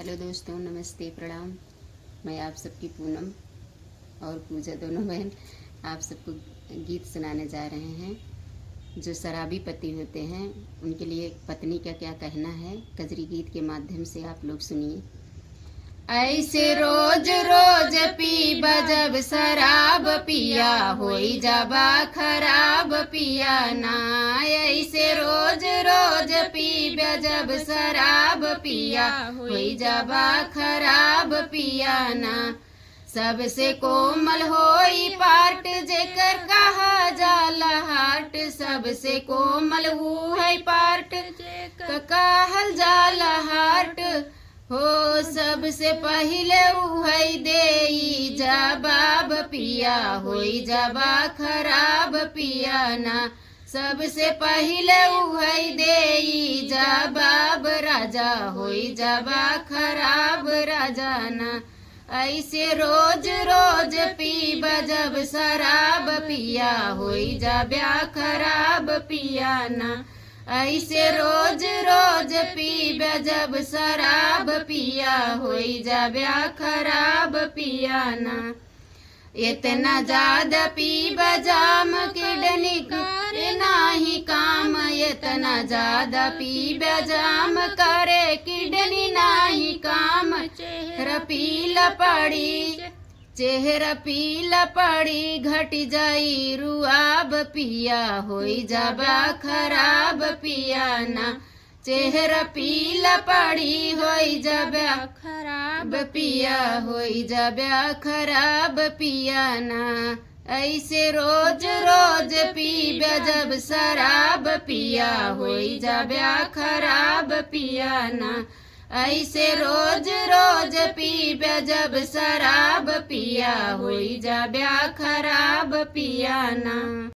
Hello दोस्तों, नमस्ते, प्रणाम। मैं आप सबकी पूनम और पूजा दोनों बहन आप सबको गीत सुनाने जा रहे हैं। जो शराबी पति होते हैं उनके लिए पत्नी का क्या कहना है, कजरी गीत के माध्यम से आप लोग सुनिए। ऐसे रोज रोज पीबा जब शराब पिया होई जाबा खराब पिया ना। ऐसे रोज रोज पीबा जब शराब पिया होई जाबा खराब पिया ना। सबसे कोमल होई पार्ट जेकर कहा जाला हार्ट, सबसे कोमल वो है पार्ट जेकर कहल जाला हार्ट हो। सबसे पहिले उहई देई जवाब पिया होई जाबा खराब पिया ना। सबसे पहिले उहई देई जवाब राजा होई जाबा खराब राजा ना। ऐसे रोज रोज पीबा जब शराब पिया होई जाबा खराब पिया ना। ऐसे रोज रोज पीबा जब शराब पिया होई जाबा खराब पिया ना। इतना ज्यादा पीबा जाम किडनी करे नाही काम, इतना ज्यादा पीबा जाम करे किडनी नाही काम। चेहरा पीला पड़ी घट जाई रुआब पिया होई जाबा खराब पिया ना। चेहरा पीला पड़ी होई जाबा खराब पिया होई जाबा खराब पिया ना। ऐसे रोज रोज पीबा जब शराब पिया होई जाबा खराब पिया ना। ऐसे रोज रोज पीबा जब शराब पिया होई जाबा खराब पिया ना।